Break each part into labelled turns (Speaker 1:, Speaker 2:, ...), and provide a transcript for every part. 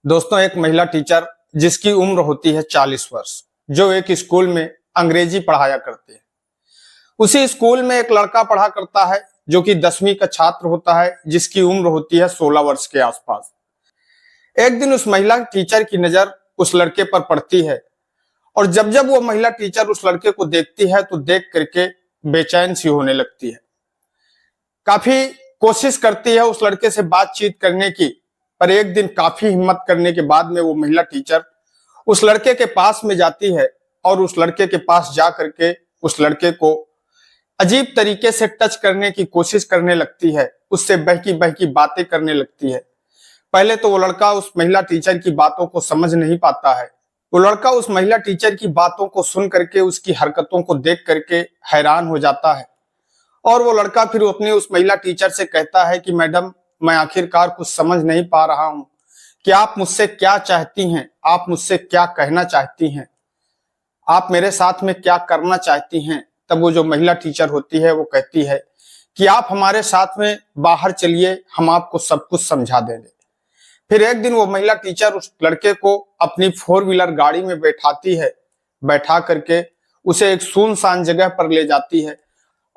Speaker 1: दोस्तों, एक महिला टीचर जिसकी उम्र होती है 40 वर्ष, जो एक स्कूल में अंग्रेजी पढ़ाया करती है। उसी स्कूल में एक लड़का पढ़ा करता है जो कि 10वीं का छात्र होता है, जिसकी उम्र होती है 16 वर्ष के आसपास। एक दिन उस महिला टीचर की नजर उस लड़के पर पड़ती है और जब जब वो महिला टीचर उस लड़के को देखती है तो देख करके बेचैन सी होने लगती है। काफी कोशिश करती है उस लड़के से बातचीत करने की, पर एक दिन काफी हिम्मत करने के बाद में वो महिला टीचर उस लड़के के पास में जाती है और उस लड़के के पास जा करके उस लड़के को अजीब तरीके से टच करने की कोशिश करने लगती है, उससे बहकी बहकी बातें करने लगती है। पहले तो वो लड़का उस महिला टीचर की बातों को समझ नहीं पाता है। वो लड़का उस महिला टीचर की बातों को सुन करके, उसकी हरकतों को देख करके हैरान हो जाता है और वो लड़का फिर अपनी उस महिला टीचर से कहता है कि मैडम, मैं आखिरकार कुछ समझ नहीं पा रहा हूं कि आप मुझसे क्या चाहती हैं, आप मुझसे क्या कहना चाहती हैं, आप मेरे साथ में क्या करना चाहती हैं। तब वो जो महिला टीचर होती है वो कहती है कि आप हमारे साथ में बाहर चलिए, हम आपको सब कुछ समझा देंगे। फिर एक दिन वो महिला टीचर उस लड़के को अपनी 4 व्हीलर गाड़ी में बैठाती है, बैठा करके उसे एक सुनसान जगह पर ले जाती है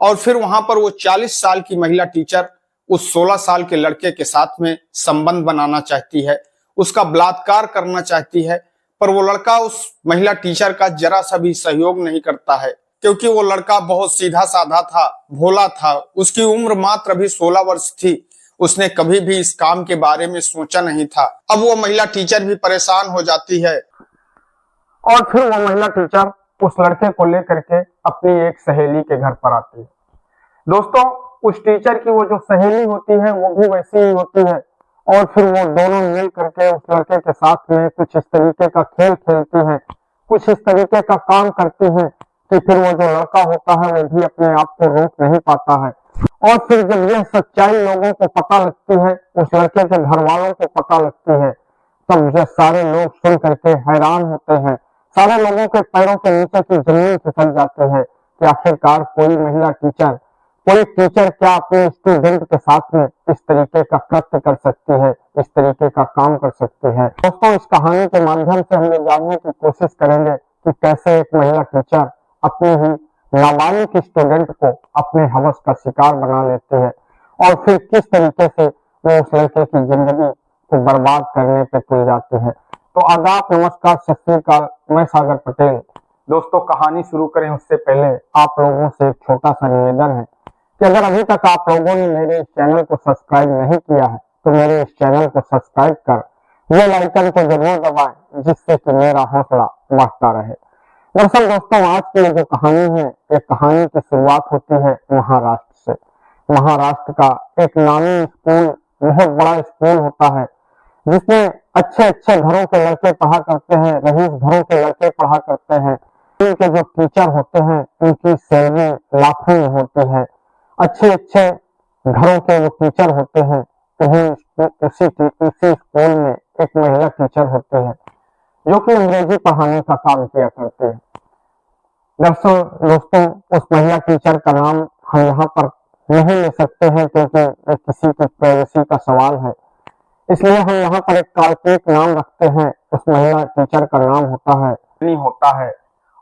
Speaker 1: और फिर वहां पर वो 40 साल की महिला टीचर उस 16 साल के लड़के के साथ में संबंध बनाना चाहती है, उसका बलात्कार करना चाहती है। पर वो लड़का उस महिला टीचर का जरा सा भी सहयोग नहीं करता है, क्योंकि वो लड़का बहुत सीधा साधा था, भोला था। उसकी उम्र मात्र अभी 16 वर्ष थी। उसने कभी भी इस काम के बारे में सोचा नहीं था। अब वो महिला टीचर भी परेशान हो जाती है और फिर वो महिला टीचर उस लड़के को लेकर के अपनी एक सहेली के घर पर आती है। दोस्तों, उस टीचर की वो जो सहेली होती है वो भी वैसी ही होती है और फिर वो दोनों मिल करके उस लड़के के साथ में कुछ इस तरीके का खेल खेलती हैं, कुछ इस तरीके का काम करती हैं कि फिर वो जो लड़का होता है वो भी अपने आप को रोक नहीं पाता है। और फिर जब यह सच्चाई लोगों को पता लगती है, उस लड़के के घर वालों को पता लगती है, तब ये सारे लोग सुन करके हैरान होते हैं। सारे लोगों के पैरों के नीचे की जमीन खिसक जाती है कि आखिरकार कोई महिला टीचर, कोई टीचर क्या अपने स्टूडेंट के साथ में इस तरीके का कृत्य कर सकती है, इस तरीके का काम कर सकती है। दोस्तों, इस कहानी के माध्यम से हम लोग जानने की कोशिश करेंगे कि कैसे एक महिला टीचर अपनी ही नाबालिग स्टूडेंट को अपने हवस का शिकार बना लेती है और फिर किस तरीके से वो उस लड़के की जिंदगी को बर्बाद करने पे तुल जाती है। तो आदाब, नमस्कार, सत श्री अकाल, मैं सागर पटेल। दोस्तों, कहानी शुरू करें उससे पहले आप लोगों से एक छोटा सा निवेदन है कि अगर अभी तक आप लोगों ने मेरे इस चैनल को सब्सक्राइब नहीं किया है तो मेरे इस चैनल को सब्सक्राइब कर बेल आइकन को जरूर दबाएं, जिससे कि मेरा हौसला बढ़ता रहे। दरअसल दोस्तों, आज की जो कहानी है, ये कहानी की शुरुआत होती है महाराष्ट्र से। महाराष्ट्र का एक नामी स्कूल, बहुत बड़ा स्कूल होता है, जिसमें अच्छे अच्छे घरों के लड़के पढ़ा करते हैं, रईस घरों के लड़के पढ़ा करते हैं। इनके जो टीचर होते हैं उनकी सैलरी लाखों में होती है। अच्छे अच्छे घरों के जो टीचर होते हैं उसी स्कूल में एक महिला टीचर होती है जो कि अंग्रेजी पढ़ाने का काम किया करती है। दोस्तों, उस महिला टीचर का नाम हम यहाँ पर नहीं ले सकते हैं क्योंकि किसी की प्राइवेसी का सवाल है, इसलिए हम यहाँ पर एक काल्पनिक नाम रखते हैं। उस महिला टीचर का नाम होता है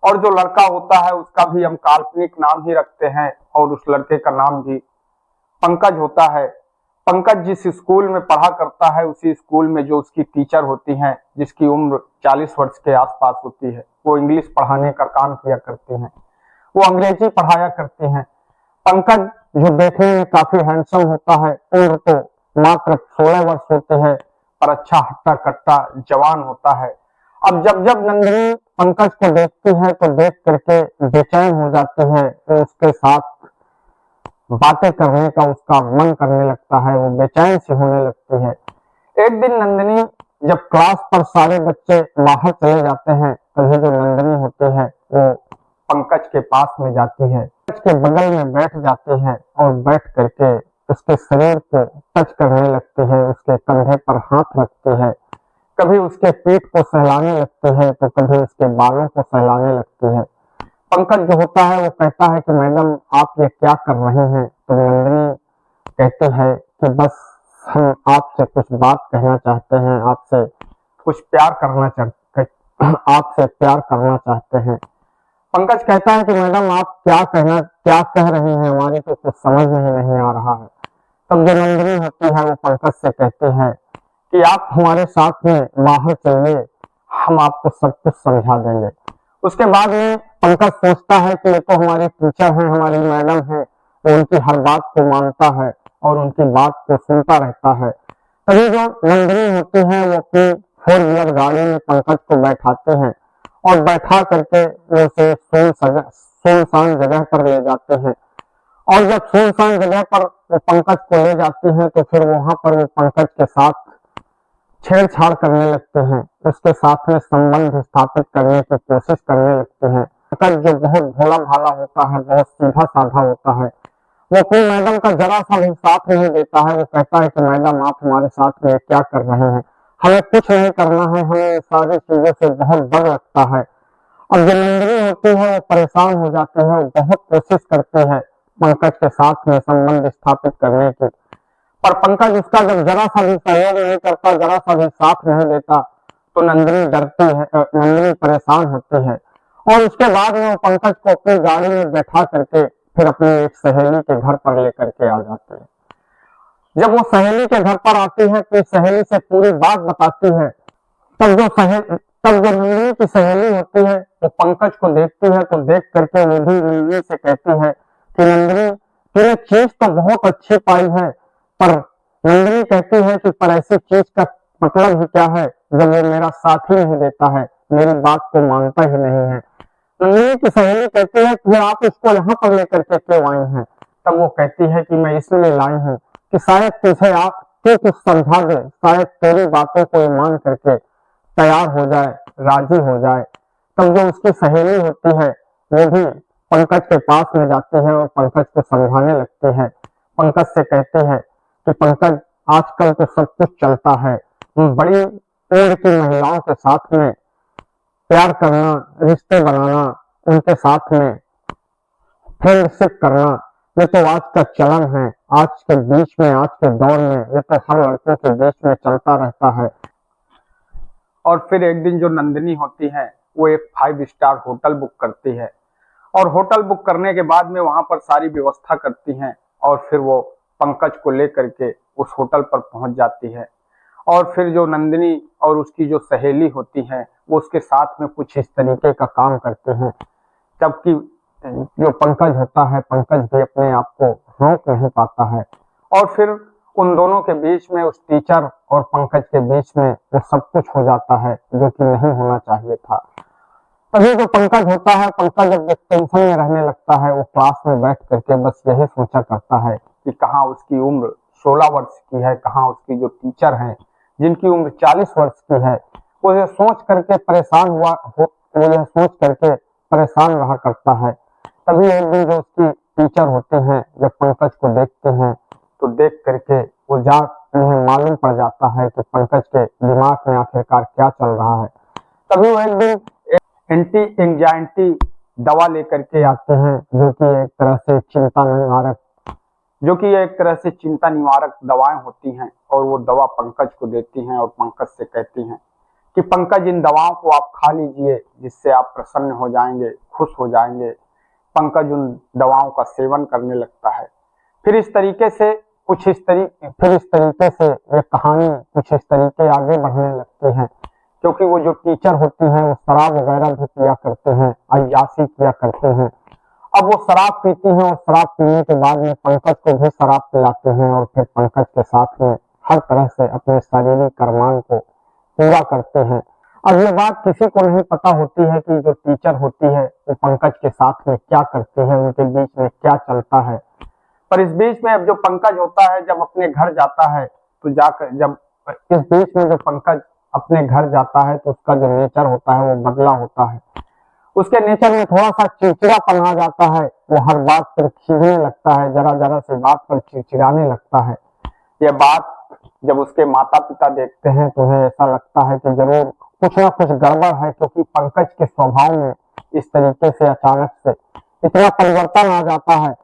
Speaker 1: और जो लड़का होता है उसका भी हम काल्पनिक नाम ही रखते हैं और उस लड़के का नाम भी पंकज होता है। पंकज जिस स्कूल में पढ़ा करता है उसी स्कूल में जो उसकी टीचर होती हैं, जिसकी उम्र 40 वर्ष के आसपास होती है, वो इंग्लिश पढ़ाने का काम किया करती हैं, वो अंग्रेजी पढ़ाया करती हैं। पंकज जो देखने में काफी हैंडसम होता है, उम्र तो मात्र 16 वर्ष होते हैं, पर अच्छा हट्टा कट्टा जवान होता है। अब जब जब नंदिनी पंकज को देखती है तो देख करके बेचैन हो जाती है, तो उसके साथ बातें करने का उसका मन करने लगता है, वो बेचैन सी होने लगती है। एक दिन नंदिनी जब क्लास पर सारे बच्चे बाहर चले जाते हैं, तभी जो नंदिनी होती है वो पंकज के पास में जाती है, पंकज के बगल में बैठ जाती है और बैठ करके उसके शरीर को टच करने लगती है, उसके कंधे पर हाथ रखती है, कभी उसके पीठ को सहलाने लगती है तो कभी उसके बालों को सहलाने लगती है। पंकज जो होता है वो कहता है कि मैडम, आप ये क्या कर रहे हैं? तो नंदिनी कहती है कि बस हम आपसे कुछ बात कहना चाहते हैं, आपसे
Speaker 2: कुछ प्यार करना चाहते, आपसे प्यार करना चाहते हैं। पंकज कहता है कि मैडम आप क्या कह रही हैं, हमारे को कुछ समझ में ही नहीं आ रहा है। तब जो नंदिनी होती है वो पंकज से कहती है कि आप हमारे साथ में बाहर चलिए, हम आपको सब कुछ समझा देंगे। उसके बाद में पंकज सोचता है कि ये तो हमारी टीचर है, हमारी मैडम है, वो उनकी हर बात को मानता है और उनकी बात को सुनता रहता है। तभी जो नंदिनी होती है वो अपनी 4 व्हीलर गाड़ी में पंकज को बैठाते हैं और बैठा करके वो उसे सुनसान जगह पर ले जाते हैं। और जब सुनसान जगह पर वो पंकज को ले जाती हैं तो फिर वहां पर वो पंकज के साथ छेड़छाड़ करने लगते हैं, उसके साथ में संबंध स्थापित करने की कोशिश करने लगते हैं। पंकज जो बहुत भोला भाला होता है, बहुत सीधा साधा होता है, वो अपनी मैडम का जरा सा भी साथ नहीं देता है। वो कहता है कि मैडम आप हमारे साथ में क्या कर रहे हैं, हमें कुछ नहीं करना है, हमें सारी चीजों से बहुत डर लगता है। और जो नंदिनी होती है वो परेशान हो जाती है, वो बहुत कोशिश करती है पंकज के साथ में संबंध स्थापित करने की, पर पंकज उसका जब जरा सा भी सहयोग नहीं करता, जरा सा भी साथ नहीं देता, तो नंदिनी डरती है, नंदिनी परेशान होती है। और उसके बाद में वो पंकज को अपनी गाड़ी में बैठा करके फिर अपनी एक सहेली के घर पर लेकर के आ जाते हैं। जब वो सहेली के घर पर आती है तो सहेली से पूरी बात बताती है। तब जो नंदिनी की सहेली होती है वो पंकज को देखती है, तो देख करके वो भी नंदिनी से कहती है कि नंदिनी तूने चीज तो बहुत अच्छी पाई है, पर नंदिनी कहती है कि पर ऐसी चीज का मतलब ही क्या है जब वो मेरा साथ ही नहीं देता है, मेरी बात को मानता ही नहीं है। नंदिनी की सहेली कहती है कि आप इसको यहाँ पर लेकर के क्यों आई हैं? तब वो कहती है कि मैं इसलिए लाई हूँ कि शायद तू कुछ समझा दे, शायद तेरी बातों को मान करके तैयार हो जाए, राजी हो जाए। तब जो उसकी सहेली होती है वो भी पंकज के पास में जाती है और पंकज को समझाने लगती है। पंकज से कहते हैं कि पंकज आजकल तो सब कुछ चलता है, बड़ी उम्र की महिलाओं के साथ में प्यार करना, रिश्ते बनाना, उनके साथ में फ्रेंडशिप करना, ये तो आज का चलन है। आज के बीच में, आज के दौर में ये तो हर लड़कों के बीच में चलता रहता है।
Speaker 1: और फिर एक दिन जो नंदिनी होती है वो एक 5 स्टार होटल बुक करती है और होटल बुक करने के बाद में वहां पर सारी व्यवस्था करती हैं और फिर वो पंकज को लेकर के उस होटल पर पहुंच जाती है। और फिर जो नंदिनी और उसकी जो सहेली होती है वो उसके साथ में कुछ इस तरीके का काम करते हैं, जबकि जो पंकज होता है, पंकज भी अपने आप को रोक नहीं पाता है। और फिर उन दोनों के बीच में, उस टीचर और पंकज के बीच में वो सब कुछ हो जाता है जो कि नहीं होना चाहिए था। तभी जो पंकज होता है, पंकज जब टेंशन में रहने लगता है, वो क्लास में बैठ करके बस यही सोचा करता है कि कहाँ उसकी उम्र 16 वर्ष की है, कहाँ उसकी जो टीचर हैं जिनकी उम्र 40 वर्ष की है। वो ये सोच करके परेशान रहा करता है। तभी एक दिन जो उसकी टीचर होते हैं जब पंकज को देखते हैं तो देख करके उन्हें मालूम पड़ जाता है कि पंकज के दिमाग में आखिरकार क्या चल रहा है। तभी वो एक दिन एंटी एंजाइटी दवा लेकर के आते हैं जो कि एक तरह से चिंता निवारक दवाएं होती हैं, और वो दवा पंकज को देती हैं और पंकज से कहती हैं कि पंकज इन दवाओं को आप खा लीजिए, जिससे आप प्रसन्न हो जाएंगे, खुश हो जाएंगे। पंकज उन दवाओं का सेवन करने लगता है। फिर इस तरीके से ये कहानी कुछ इस तरीके आगे बढ़ने लगती है, क्योंकि वो जो टीचर होती हैं वो शराब वगैरह भी पिया करते हैं, अय्याशी किया करते हैं। अब वो शराब पीती हैं और शराब पीने के बाद में पंकज को भी शराब पिलाते हैं और फिर पंकज के साथ में हर तरह से अपने शारीरिक अरमान को पूरा करते हैं। अब ये बात किसी को नहीं पता होती है कि जो टीचर होती है वो पंकज के साथ में क्या करती है, उनके बीच में क्या चलता है। पर इस बीच में अब जो पंकज होता है जब अपने घर जाता है तो उसका जो नेचर होता है वो बदला होता है। उसके नेचर में थोड़ा सा चिड़चिड़ापन आ जाता है, वो हर बात पर खींचने लगता है, जरा जरा सी बात पर चिड़चिड़ाने लगता है। यह बात जब उसके माता पिता देखते हैं तो उन्हें ऐसा लगता है कि जरूर कुछ ना कुछ गड़बड़ है, क्योंकि पंकज के स्वभाव में इस तरीके से अचानक से इतना परिवर्तन आ जाता है।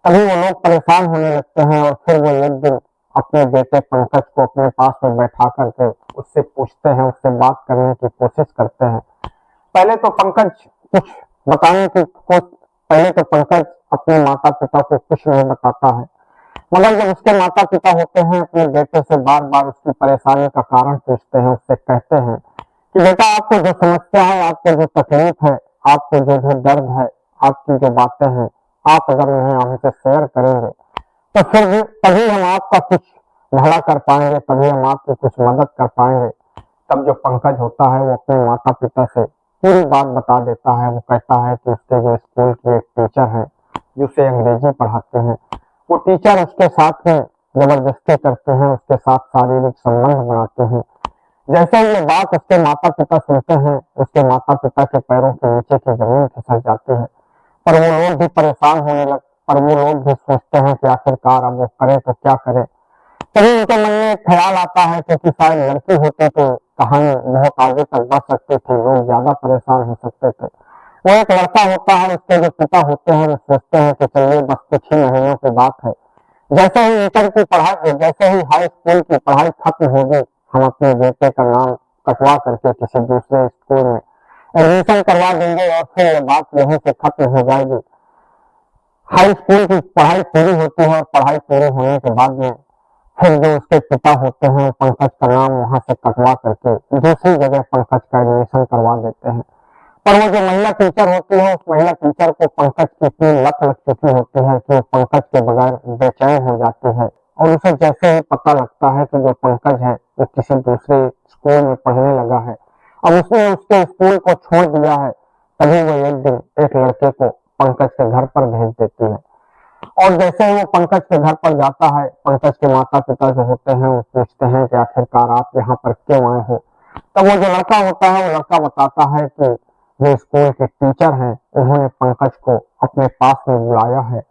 Speaker 1: तभी वो लोग परेशान होने लगते हैं और फिर वो एक दिन
Speaker 2: अपने बेटे पंकज को अपने पास में बैठा करके उससे पूछते हैं, उससे बात करने की कोशिश करते हैं। पहले तो पंकज कुछ बताने की पहले तो पंकज अपने माता पिता को कुछ नहीं बताता है, मगर जब उसके माता पिता होते हैं अपने बेटे से बार बार उसकी परेशानी का कारण पूछते हैं, उससे कहते हैं कि बेटा आपको जो समस्या है, आपको जो तकलीफ है, आपको जो दर्द है, आपकी जो बातें हैं, आप अगर उन्हें हमसे शेयर करेंगे तो फिर भी तभी हम आपका कुछ भला कर पाएंगे, तभी हम आपकी कुछ मदद कर पाएंगे। तब जो पंकज होता है वो अपने माता पिता से पूरी बात बता देता है। वो कहता है कि उसके जो स्कूल की एक टीचर है जो उसे अंग्रेजी पढ़ाते हैं, वो टीचर उसके साथ में जबरदस्ती करते हैं, उसके साथ शारीरिक संबंध बनाते हैं। जैसे ही ये बात उसके माता पिता सुनते हैं, उसके माता पिता के पैरों के नीचे की जमीन खिसक जाती है। पर वो लोग भी परेशान होने लग पर वो लोग भी सोचते हैं कि आखिरकार अब वो करे तो क्या करे। तभी उनके मन में एक ख्याल आता है, क्योंकि शायद लड़की होती तो कहानी बहुत आगे तक बढ़ सकती थी, लोग ज्यादा परेशान हो सकते थे। वो एक लड़का होता है, उसके जो पिता होते हैं वो सोचते हैं कि चलिए बस कुछ ही महीनों की बात है, जैसे ही इंटर की पढ़ाई, जैसे ही हाई स्कूल की पढ़ाई खत्म होगी, हम अपने बेटे का नाम कटवा करके किसी दूसरे स्कूल में एडमिशन करवा देंगे और फिर ये बात यहीं से खत्म हो जाएगी। हाई स्कूल की पढ़ाई पूरी होती है और पढ़ाई पूरी होने के बाद में फिर जो उसके पिता होते हैं पंकज का नाम वहां से कटवा करके दूसरी जगह पंकज का एडमिशन करवा देते हैं। पर वो जो महिला टीचर होती है, उस महिला टीचर को पंकज की इतनी लत लग चुकी होती है कि वो पंकज के बगैर बेचैन हो जाती है। और उसे जैसे ही पता लगता है कि जो पंकज है वो किसी दूसरे स्कूल में पढ़ने लगा है, अब उसने उसके स्कूल को छोड़ दिया है, तभी वो एक दिन एक लड़के को पंकज के घर पर भेज देती है। और जैसे ही वो पंकज के घर पर जाता है, पंकज के माता पिता जो होते हैं वो पूछते हैं कि आखिरकार आप यहाँ पर क्यों आए हो। तब वो जो लड़का होता है वो लड़का बताता है कि जो स्कूल के टीचर हैं उन्होंने पंकज को अपने पास में बुलाया है।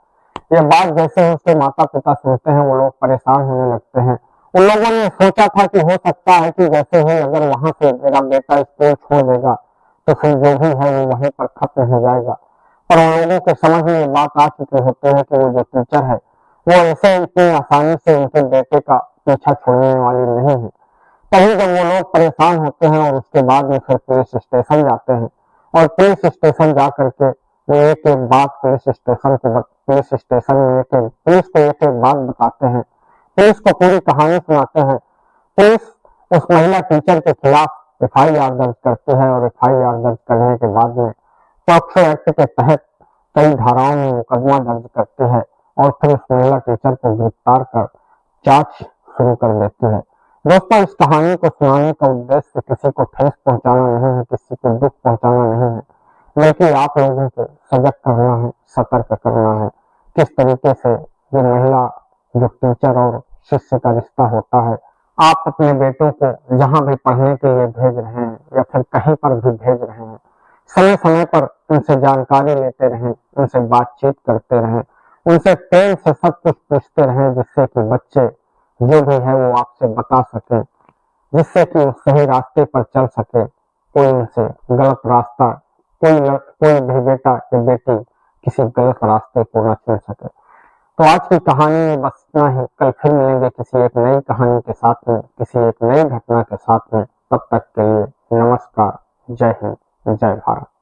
Speaker 2: ये बात जैसे ही उसके माता पिता सुनते हैं वो लोग परेशान होने लगते हैं। उन लोगों ने सोचा था कि हो सकता है कि जैसे ही अगर वहां से मेरा बेटा स्कूल छोड़ देगा तो फिर जो भी है वो वहीं पर खत्म हो जाएगा। पर उन लोगों के समझ में ये बात आ चुकी होती है कि वो जो टीचर है वो ऐसे इतनी आसानी से उनके बेटे का पीछा छोड़ने वाली नहीं है। तभी जब वो लोग परेशान होते हैं और उसके बाद में फिर पुलिस स्टेशन जाते हैं और पुलिस स्टेशन जा करके वो एक एक बात पुलिस स्टेशन में पुलिस को एक एक बात बताते हैं, पुलिस को पूरी कहानी सुनाते हैं। पुलिस उस महिला टीचर के खिलाफ एफआईआर दर्ज करती है और एफआईआर दर्ज करने के बाद में पॉक्सो एक्ट के तहत कई धाराओं में मुकदमा दर्ज करती है और फिर उस महिला टीचर को गिरफ्तार कर जांच शुरू कर देती है। दोस्तों, इस कहानी को सुनाने का उद्देश्य किसी को ठेस पहुंचाना नहीं है, किसी को दुख पहुंचाना नहीं है, बल्कि आप लोगों को सजग करना है, सतर्क करना है। किस तरीके से जो महिला जो टीचर और शिष्य का रिश्ता होता है, आप अपने बेटों को जहां भी पढ़ने के लिए भेज रहे हैं या फिर कहीं पर भी भेज रहे हैं, समय समय पर उनसे जानकारी लेते रहें, उनसे बातचीत करते रहें, उनसे प्रेम से सब कुछ पूछते रहें, जिससे कि बच्चे जो भी है वो आपसे बता सके, जिससे कि वो सही रास्ते पर चल सके, कोई उनसे गलत रास्ता कोई भी बेटा या बेटी किसी गलत रास्ते को न चुन सके। तो आज की कहानी में बस इतना ही। कल फिर मिलेंगे किसी एक नई कहानी के साथ में, किसी एक नई घटना के साथ में। तब तक के लिए नमस्कार, जय हिंद, जय भारत।